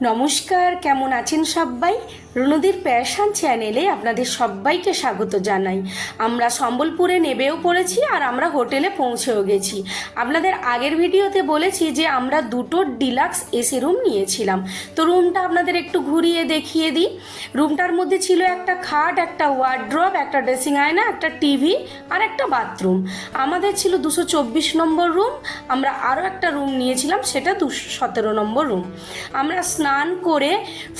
নমস্কার, কেমন আছেন সবাই? রুনুদির প্যাশন চ্যানেলে আপনাদের সবাইকে স্বাগত জানাই। আমরা সম্বলপুরে নেমেও পড়েছি আর আমরা হোটেলে পৌঁছেও গেছি। আপনাদের আগের ভিডিওতে বলেছি যে আমরা দুটো ডিলাক্স এসি রুম নিয়েছিলাম। তো রুমটা আপনাদের একটু ঘুরিয়ে দেখিয়ে দিই। রুমটার মধ্যে ছিল একটা খাট, একটা ওয়ার্ড্রপ, একটা ড্রেসিং আয়না, একটা টিভি আর একটা বাথরুম। আমাদের ছিল 224 নম্বর রুম। আমরা আরও একটা রুম নিয়েছিলাম, সেটা 217 নম্বর রুম। আমরা স্নান করে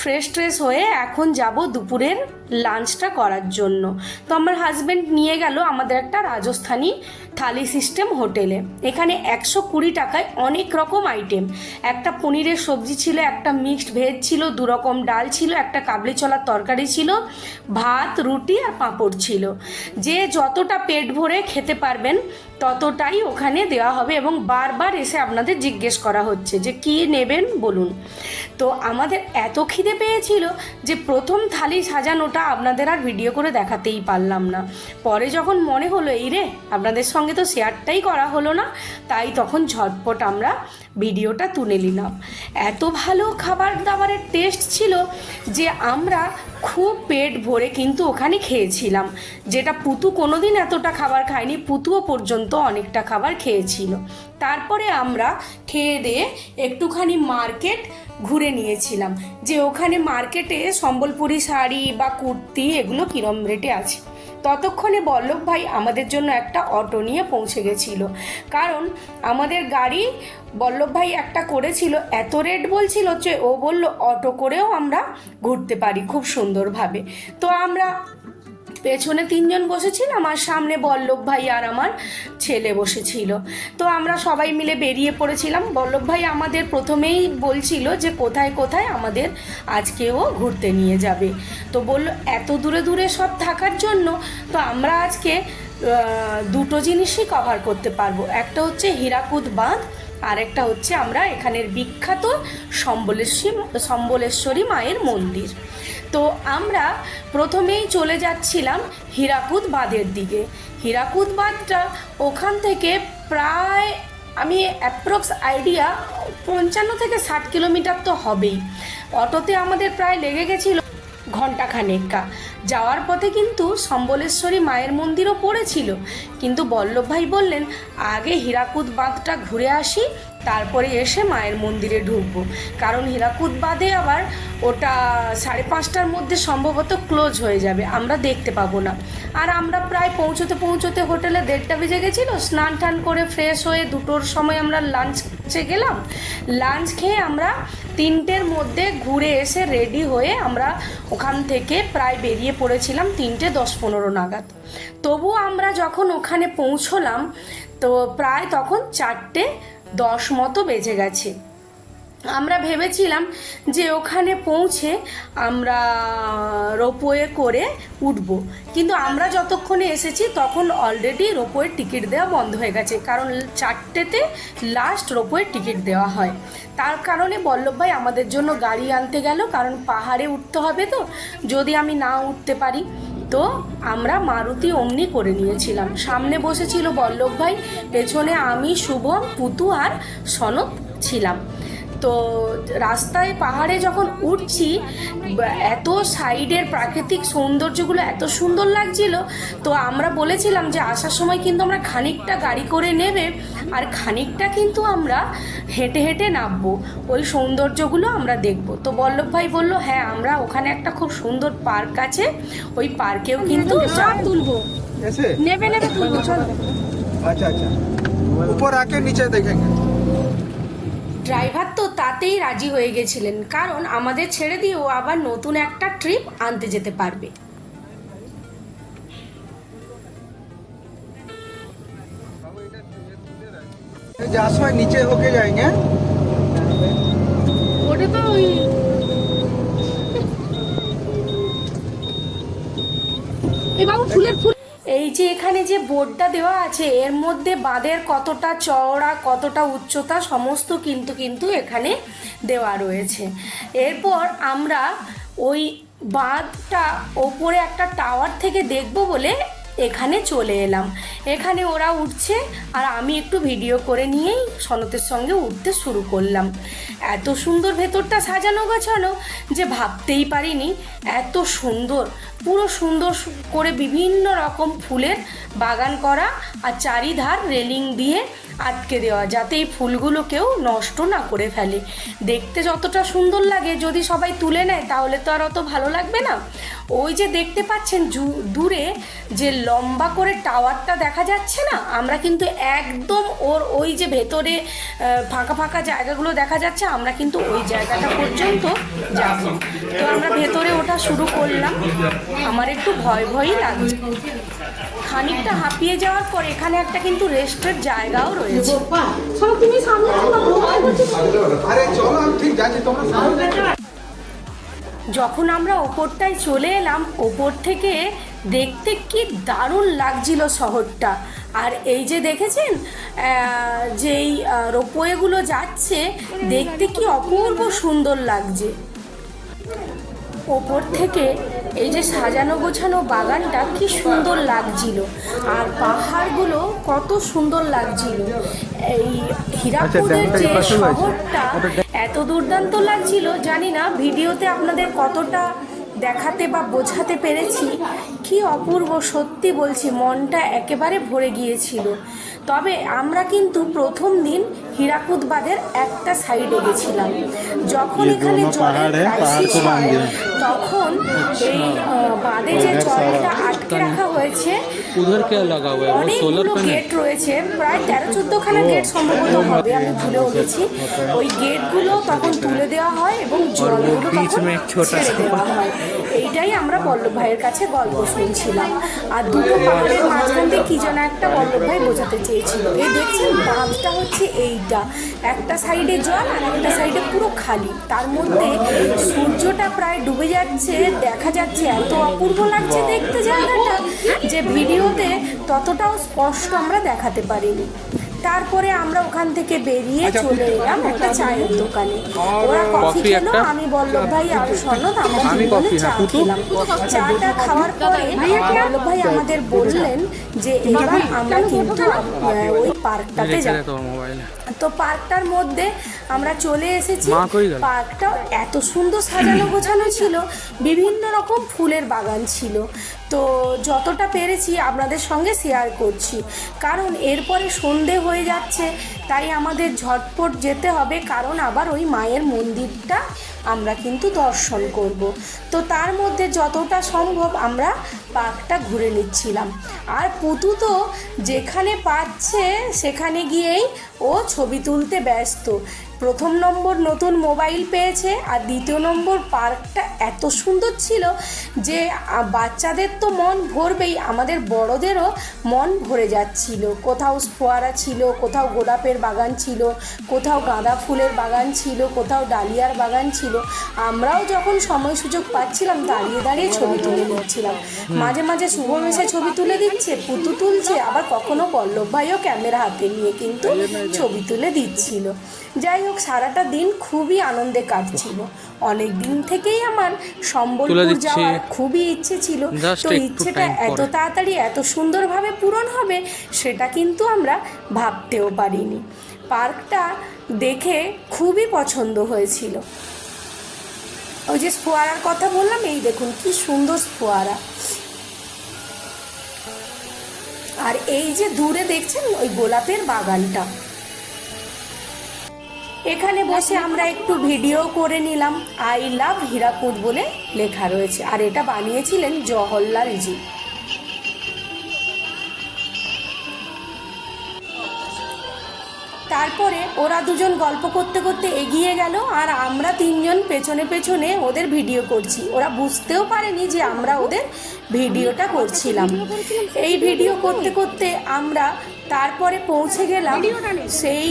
ফ্রেশ হয়ে এখন যাব দুপুরের লাঞ্চটা করার জন্য। তো আমার হাজব্যান্ড নিয়ে গেল আমাদের একটা রাজস্থানী থালি সিস্টেম হোটেলে। এখানে 120 টাকায় অনেক রকম আইটেম, একটা পনিরের সবজি ছিল, একটা মিক্সড ভেজ ছিল, 2 রকম ডাল ছিল, একটা কাবলি ছোলার তরকারি ছিল, ভাত, রুটি আর পাঁপড় ছিল। যে যতটা পেট ভরে খেতে পারবেন ততটাই ওখানে দেওয়া হবে এবং বারবার এসে আপনাদের জিজ্ঞেস করা হচ্ছে যে কী নেবেন বলুন। তো আমাদের এত খিদে পেয়েছিল যে প্রথম থালি সাজানোটা আপনাদের আর ভিডিও করে দেখাতেই পারলাম না। পরে যখন মনে হলো এই রে, আপনাদের সঙ্গে তো শেয়ারটাই করা হলো না, তাই তখন ঝটপট আমরা ভিডিওটা তুলে নিলাম। এত ভালো খাবার দাবারের টেস্ট ছিল যে আমরা খুব পেট ভরে কিন্তু ওখানে খেয়েছিলাম, যেটা পুতু কোনোদিন এতটা খাবার খায়নি। পুতুও পর্যন্ত অনেকটা খাবার খেয়েছিল। তারপরে আমরা খেয়ে দিয়ে একটুখানি মার্কেট ঘুরে নিয়েছিলাম যে ওখানে মার্কেটে সম্বলপুরি শাড়ি বা কুর্তি এগুলো কিরম রেটে আছে। ততক্ষণে বল্লভ ভাই আমাদের জন্য একটা অটো নিয়ে পৌঁছে গেছিল, কারণ আমাদের গাড়ি বল্লভ ভাই একটা করেছিল, এত রেট বলছিল যে ও বলল অটো করেও আমরা ঘুরতে পারি খুব সুন্দরভাবে। তো আমরা পেছনে 3 জন বসেছিলাম আর সামনে বল্লভ ভাই আর আমার ছেলে বসেছিল। তো আমরা সবাই মিলে বেরিয়ে পড়েছিলাম। বল্লভ ভাই আমাদের প্রথমেই বলছিল যে কোথায় কোথায় আমাদের আজকেও ঘুরতে নিয়ে যাবে। তো বলল এত দূরে দূরে সব থাকার জন্য তো আমরা আজকে দুটো জিনিসই কভার করতে পারবো। একটা হচ্ছে হীরাকুদ বাঁধ আর একটা হচ্ছে আমরা এখানের বিখ্যাত সম্বলেশ্বরী মায়ের মন্দির। তো আমরা প্রথমেই চলে যাচ্ছিলাম হীরাকুদ বাঁধের দিকে। হীরাকুদ বাঁধটা ওখান থেকে প্রায় আমি অ্যাপ্রক্স আইডিয়া 55 থেকে 60 কিলোমিটার তো হবেই। অটোতে আমাদের প্রায় লেগে গেছিল ঘণ্টাখানেকা। যাওয়ার পথে কিন্তু সম্বলেশ্বরী মায়ের মন্দিরও পড়েছিল, কিন্তু বল্লভ ভাই বললেন আগে হীরাকুদ বাঁধটা ঘুরে আসি, তারপরে এসে মায়ের মন্দিরে ঢুকবো, কারণ হীরাকুদ বাঁধে আবার ওটা 5:30টার মধ্যে সম্ভবত ক্লোজ হয়ে যাবে, আমরা দেখতে পাবো না। আর আমরা প্রায় পৌঁছতে হোটেলে 1:30টা বেজে গেছিলো। স্নান টান করে ফ্রেশ হয়ে 2টোর সময় আমরা লাঞ্চে গেলাম। লাঞ্চ খেয়ে আমরা 3টের মধ্যে ঘুরে এসে রেডি হয়ে আমরা ওখান থেকে প্রায় বেরিয়ে পড়েছিলাম 3:10-15 নাগাদ। তবু আমরা যখন ওখানে পৌঁছলাম তো প্রায় তখন 4:10 মতো বেজে গেছে। আমরা ভেবেছিলাম যে ওখানে পৌঁছে আমরা রোপওয়ে করে উঠব, কিন্তু আমরা যতক্ষণে এসেছি তখন অলরেডি রোপওয়ের টিকিট দেওয়া বন্ধ হয়ে গেছে, কারণ 4টেতে লাস্ট রোপওয়ের টিকিট দেওয়া হয়। তার কারণে বল্লভ ভাই আমাদের জন্য গাড়ি আনতে গেল, কারণ পাহাড়ে উঠতে হবে, তো যদি আমি না উঠতে পারি। তো আমরা মারুতি অমনি করে নিয়েছিলাম। সামনে বসেছিল বল্লভ ভাই, পেছনে আমি, শুভম, পুতু আর সনদ ছিলাম। তো রাস্তায় পাহাড়ে যখন উঠছি এত সাইডের প্রাকৃতিক সৌন্দর্যগুলো এত সুন্দর লাগছিল, তো আমরা বলেছিলাম যে আসার সময় কিন্তু আমরা খানিকটা গাড়ি করে নেবে আর খানিকটা কিন্তু আমরা হেঁটে হেঁটে নামবো, ওই সৌন্দর্যগুলো আমরা দেখব। তো বল্লভ ভাই বলল হ্যাঁ, আমরা ওখানে একটা খুব সুন্দর পার্ক আছে, ওই পার্কেও কিন্তু তুলবো, নেবে তুলবো, চলো। আচ্ছা আচ্ছা, উপর আকে নিচে দেখেंगे। ড্রাইভার তো তাতেই রাজি হয়ে গেছিলেন, কারণ আমাদের ছেড়ে দিয়ে ও আবার নতুন একটা ট্রিপ আনতে যেতে পারবে। যাওয়ার সময় নিচে होके जाएंगे। ওটা তো ওই এই যে এখানে যে বোর্ডটা দেওয়া আছে এর মধ্যে বাঁধের কতটা চওড়া কতটা উচ্চতা সমস্ত কিন্তু এখানে দেওয়া রয়েছে। এরপর আমরা ওই বাঁধটা ওপরে একটা টাওয়ার থেকে দেখব বলে এখানে চলে এলাম। এখানে ওরা উঠছে আর আমি একটু ভিডিও করে নিয়েই সনতের সঙ্গে উঠতে শুরু করলাম। এত সুন্দর ভেতরটা সাজানো গোছানো যে ভাবতেই পারিনি এত সুন্দর, পুরো সুন্দর করে বিভিন্ন রকম ফুলের বাগান করা আর চারিধার রেলিং দিয়ে আটকে দেওয়া, যাতে এই ফুলগুলো কেউ নষ্ট না করে ফেলে। দেখতে যতটা সুন্দর লাগে যদি সবাই তুলে নেয় তাহলে তো আর অত ভালো লাগবে না। ওই যে দেখতে পাচ্ছেন দূরে যে লম্বা করে টাওয়ারটা দেখা যাচ্ছে না, আমরা কিন্তু একদম ওর ওই যে ভেতরে ফাঁকা ফাঁকা জায়গাগুলো দেখা যাচ্ছে, আমরা কিন্তু ওই জায়গাটা পর্যন্ত যাব। তো আমরা ভেতরে ওঠা শুরু করলাম। আমার একটু ভয় ভয়ই লাগছে। খানিকটা হাঁপিয়ে যাওয়ার পর এখানে একটা কিন্তু রেস্টের জায়গাও রয়েছে। যখন আমরা ওপরটায় চলে এলাম, ওপর থেকে দেখতে কি দারুণ লাগছিল শহরটা। আর এই যে দেখেছেন যেই রোপওয়েগুলো যাচ্ছে, দেখতে কি অপূর্ব সুন্দর লাগছে। ওপর থেকে এই যে সাজানো গোছানো বাগানটা কি সুন্দর লাগছিল, আর পাহাড়গুলো কত সুন্দর লাগছিল। এই হীরাকুদের যে শহরটা এত দুর্দান্ত লাগছিল, জানি না ভিডিওতে আপনাদের কতটা দেখাতে বা বোঝাতে পেরেছি। কি অপূর্ব, সত্যি বলছি, মনটা একেবারে ভরে গিয়েছিল। তবে আমরা কিন্তু প্রথম দিন হীরাকুদ বাঁধের একটা সাইডে গেছিলাম। যখন এখানে জলের ক্রাইসিস হয় তখন এই বাঁধে যে জলটা আটকে রাখা হয়েছে, অনেকগুলো গেট রয়েছে, প্রায় 13-14খানা গেট সম্ভবত হবে, আমি ভুলেও গেছি। ওই গেটগুলো তখন তুলে দেওয়া হয় এবং জলগুলো তখন ছেড়ে দেওয়া হয়। এইটাই আমরা বল্লভ ভাইয়ের কাছে গল্প শুনছিলাম। আর দুটো পাহাড়ের মাঝখান দিয়ে কি যেন একটা বল্লভ ভাই বোঝাতে চেয়েছিল। এই দেখছেন বাঁধটা হচ্ছে এইটা, একটা সাইডে জল আর একটা সাইডে পুরো খালি, তার মধ্যে সূর্যটা প্রায় ডুবে যাচ্ছে, দেখা যাচ্ছে। এত অপূর্ব লাগছে দেখতে জায়গাটা যে ভিডিওতে ততটাও স্পষ্ট আমরা দেখাতে পারিনি। তারপরে আমরা ওখান থেকে বেরিয়ে চলে এলাম একটা চায়ের দোকানে। ওরা কফি খেলো, আমি বল্লভ ভাই আর স্বর্ণদ আমরা দুজনে চা খেলাম। চাটা খাওয়ার পরে বল্লভ ভাই আমাদের বললেন যে এবার আমরা কিন্তু ওই পার্কটাতে যাব। তো পার্কটার মধ্যে আমরা চলে এসেছি। পার্কটা এত সুন্দর সাজানো গোছানো ছিল, বিভিন্ন রকম ফুলের বাগান ছিল। তো যতটা পেরেছি আপনাদের সঙ্গে শেয়ার করছি, কারণ এরপরে সন্ধে হয়ে যাচ্ছে, তাই আমাদের ঝটপট যেতে হবে, কারণ আবার ওই মায়ের মন্দিরটা আমরা কিন্তু দর্শন করব। তো তার মধ্যে যতটা সম্ভব আমরা পার্কটা ঘুরে নিচ্ছিলাম। আর পুতু তো যেখানে পাচ্ছে সেখানে গিয়েই ও ছবি তুলতে ব্যস্ত। প্রথম নম্বর নতুন মোবাইল পেয়েছে, আর দ্বিতীয় নম্বর পার্কটা এত সুন্দর ছিল যে বাচ্চাদের তো মন ভরবেই, আমাদের বড়দেরও মন ভরে যাচ্ছিল। কোথাও ফোয়ারা ছিল, কোথাও গোলাপের বাগান ছিল, কোথাও গাঁদা ফুলের বাগান ছিল, কোথাও ডালিয়ার বাগান ছিল। আমরাও যখন সময় সুযোগ পাচ্ছিলাম দাঁড়িয়ে দাঁড়িয়ে ছবি তুলে নিচ্ছিলাম। মাঝে মাঝে শুভম এসে ছবি তুলে দিচ্ছে, পুতু তুলছে, আবার কখনো বল্লভ ভাইও ক্যামেরা হাতে নিয়ে কিন্তু ছবি তুলে দিচ্ছিল। যাই হোক, সারাটা দিন খুবই আনন্দে কাটছিল। অনেক দিন থেকেই আমার সম্বলপুর যাওয়ার খুবই ইচ্ছে ছিল। তো ইচ্ছেটা এত তাড়াতাড়ি এত সুন্দরভাবে পূরণ হবে সেটা কিন্তু আমরা ভাবতেও পারিনি। পার্কটা দেখে খুবই পছন্দ হয়েছিল। ওই যে ফোয়ারার কথা বললাম, এই দেখুন কি সুন্দর ফোয়ারা। আর এই যে দূরে দেখছেন ওই গোলাপের বাগানটা, এখানে বসে আমরা একটু ভিডিও করে নিলাম। আই লাভ হীরাকুদ বলে লেখা রয়েছে, আর এটা বানিয়েছিলেন জওহরলালজি। তারপরে ওরা দুজন গল্প করতে করতে এগিয়ে গেল, আর আমরা তিনজন পেছনে পেছনে ওদের ভিডিও করছি। ওরা বুঝতেও পারেনি যে আমরা ওদের ভিডিওটা করছিলাম। এই ভিডিও করতে করতে আমরা তারপরে পৌঁছে গেলাম সেই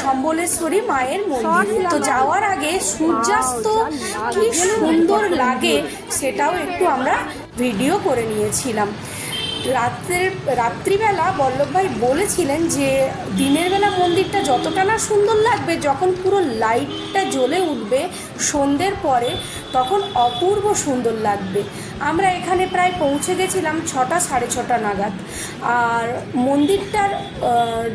সম্বলেশ্বরী মায়ের মন্দিরে। তো যাওয়ার আগে সূর্যাস্ত কি সুন্দর লাগে সেটাও একটু আমরা ভিডিও করে নিয়েছিলাম। রাত্রিবেলা বল্লভভাই বলেছিলেন যে দিনের বেলা মন্দিরটা যতটা না সুন্দর লাগবে, যখন পুরো লাইটটা জ্বলে উঠবে সন্ধ্যের পরে তখন অপূর্ব সুন্দর লাগবে। আমরা এখানে প্রায় পৌঁছে গেছিলাম 6টা সাড়ে 6টা নাগাদ। আর মন্দিরটার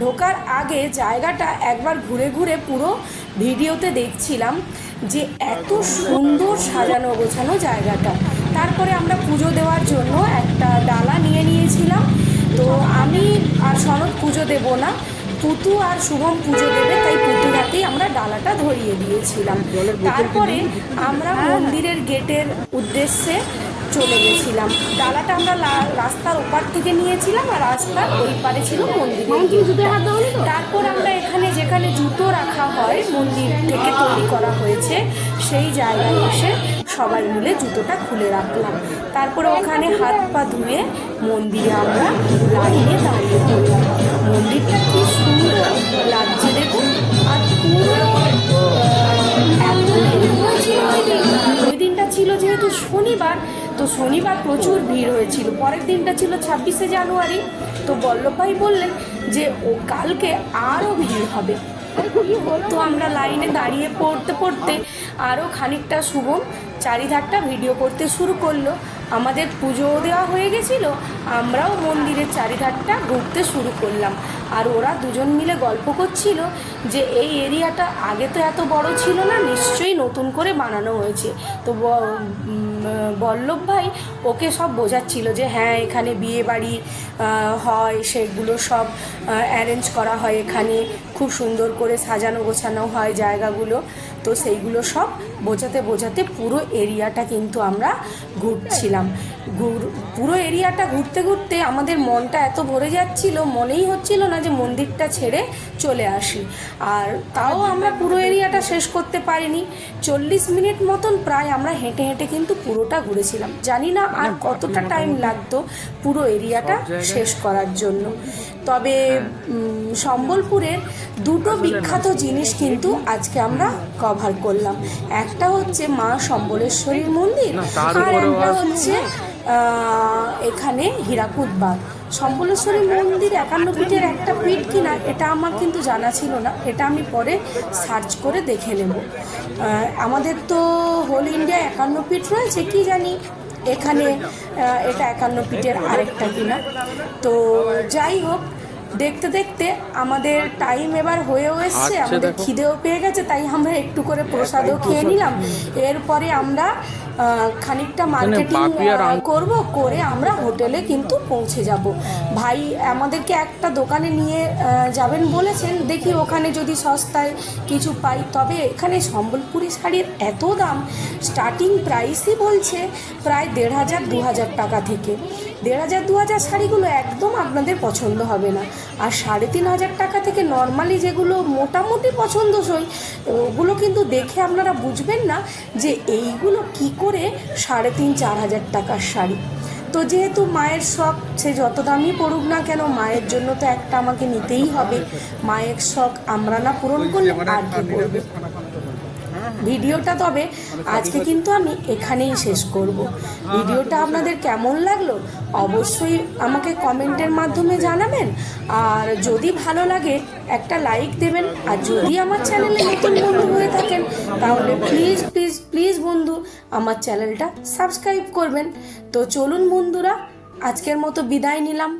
ঢোকার আগে জায়গাটা একবার ঘুরে ঘুরে পুরো ভিডিওতে দেখছিলাম যে এত সুন্দর সাজানো গোছানো জায়গাটা। তারপরে আমরা পুজো দেওয়ার জন্য একটা ডালা নিয়ে নিয়েছিলাম। তো আমি আর সনদ পুজো দেব না, পুতু আর শুভম পুজো দেবে, তাই পুতুর হাতেই আমরা ডালাটা ধরিয়ে দিয়েছিলাম। তারপরে আমরা মন্দিরের গেটের উদ্দেশ্যে চলে গেছিলাম। ডালাটা আমরা রাস্তার ওপার থেকে নিয়েছিলাম আর রাস্তার ওই পারে ছিল মন্দিরের গেট। তারপর আমরা এখানে যেখানে জুতো রাখা হয় মন্দির থেকে তৈরি করা হয়েছে সেই জায়গায় এসে সবাই মিলে জুতোটা খুলে রাখলাম। তারপরে ওখানে হাত পা ধুয়ে মন্দিরে আমরা লাইনে দাঁড়িয়ে পড়লাম। মন্দিরটা কি সুন্দর লাগছে দেখুন। আর পুরো এত ভিড় হয়েছিল ওই দিনটা ছিল যেহেতু শনিবার, তো শনিবার প্রচুর ভিড় হয়েছিল। পরের দিনটা ছিল 26শে জানুয়ারি। তো বল্লভভাই বললেন যে ও কালকে আরও ভিড় হবে। তো আমরা লাইনে দাঁড়িয়ে পড়তে পড়তে আরও খানিকটা শুভম চারিধারটা ভিডিও করতে শুরু করলো। আমাদের পুজো দেওয়া হয়ে গেছিল, আমরাও মন্দিরের চারিধারটা ঘুরতে শুরু করলাম। আর ওরা দুজন মিলে গল্প করছিল যে এই এরিয়াটা আগে তো এত বড় ছিল না, নিশ্চয়ই নতুন করে বানানো হয়েছে। তো বল্লভ ভাই ওকে সব বোঝাচ্ছিল যে হ্যাঁ এখানে বিয়ে বাড়ি হয়, সেগুলো সব অ্যারেঞ্জ করা হয়, এখানে খুব সুন্দর করে সাজানো গোছানো হয় জায়গাগুলো। তো সেইগুলো সব বোঝাতে বোঝাতে পুরো এরিয়াটা কিন্তু আমরা ঘুরছিলাম। পুরো এরিয়াটা ঘুরতে ঘুরতে আমাদের মনটা এত ভরে যাচ্ছিল, মনেই হচ্ছিল না যে মন্দিরটা ছেড়ে চলে আসি। আর তাও আমরা পুরো এরিয়াটা শেষ করতে পারিনি। 40 মিনিট মতন প্রায় আমরা হেঁটে হেঁটে কিন্তু পুরোটা ঘুরেছিলাম। জানি না আর কতটা টাইম লাগতো পুরো এরিয়াটা শেষ করার জন্য। তবে সম্বলপুরের দুটো বিখ্যাত জিনিস কিন্তু আজকে আমরা কভার করলাম। একটা হচ্ছে মা সম্বলেশ্বরীর মন্দির, আর একটা হচ্ছে এখানে হীরাকুদ বাঁধ। সম্বলেশ্বরী মন্দির 51 পীঠের একটা পীঠ কিনা এটা আমার কিন্তু জানা ছিল না, এটা আমি পরে সার্চ করে দেখে নেব। আমাদের তো হোল ইন্ডিয়া 51 পীঠ রয়েছে, কি জানি এখানে এটা 51 পীঠের আরেকটা কিনা। তো যাই হোক, দেখতে দেখতে আমাদের টাইম এবার হয়েও এসছে, আমাদের খিদেও পেয়ে গেছে, তাই আমরা একটু করে প্রসাদও খেয়ে নিলাম। এরপরে আমরা খানিকটা মার্কেটিং করব, করে আমরা হোটেলে কিন্তু পৌঁছে যাব। ভাই আমাদেরকে একটা দোকানে নিয়ে যাবেন বলেছেন, দেখি ওখানে যদি সস্তায় কিছু পাই। তবে এখানে সম্বলপুরি শাড়ির এত দাম, স্টার্টিং প্রাইসই বলছে প্রায় 1500-2000 টাকা থেকে। 1500-2000 শাড়িগুলো একদম আপনাদের পছন্দ হবে না। আর 3500 টাকা থেকে নর্মালি যেগুলো মোটামুটি পছন্দসই, ওগুলো কিন্তু দেখে আপনারা বুঝবেন না যে এইগুলো কি করে 3500-4000 টাকার শাড়ি। তো যেহেতু মায়ের শখ, সে যত দামই পড়ুক না কেন, মায়ের জন্য তো একটা আমাকে নিতেই হবে। মায়ের শখ আমরা না পূরণ করলে আর কি করবে। ভিডিওটা তবে আজকে কিন্তু আমি এখানেই শেষ করব। ভিডিওটা আপনাদের কেমন লাগলো অবশ্যই আমাকে কমেন্টের মাধ্যমে জানাবেন। আর যদি ভালো লাগে একটা লাইক দেবেন। আর যদি আমার চ্যানেলে নতুন বন্ধু হয়ে থাকেন তাহলে প্লিজ প্লিজ প্লিজ বন্ধু আমার চ্যানেলটা সাবস্ক্রাইব করবেন। তো চলুন বন্ধুরা, আজকের মতো বিদায় নিলাম।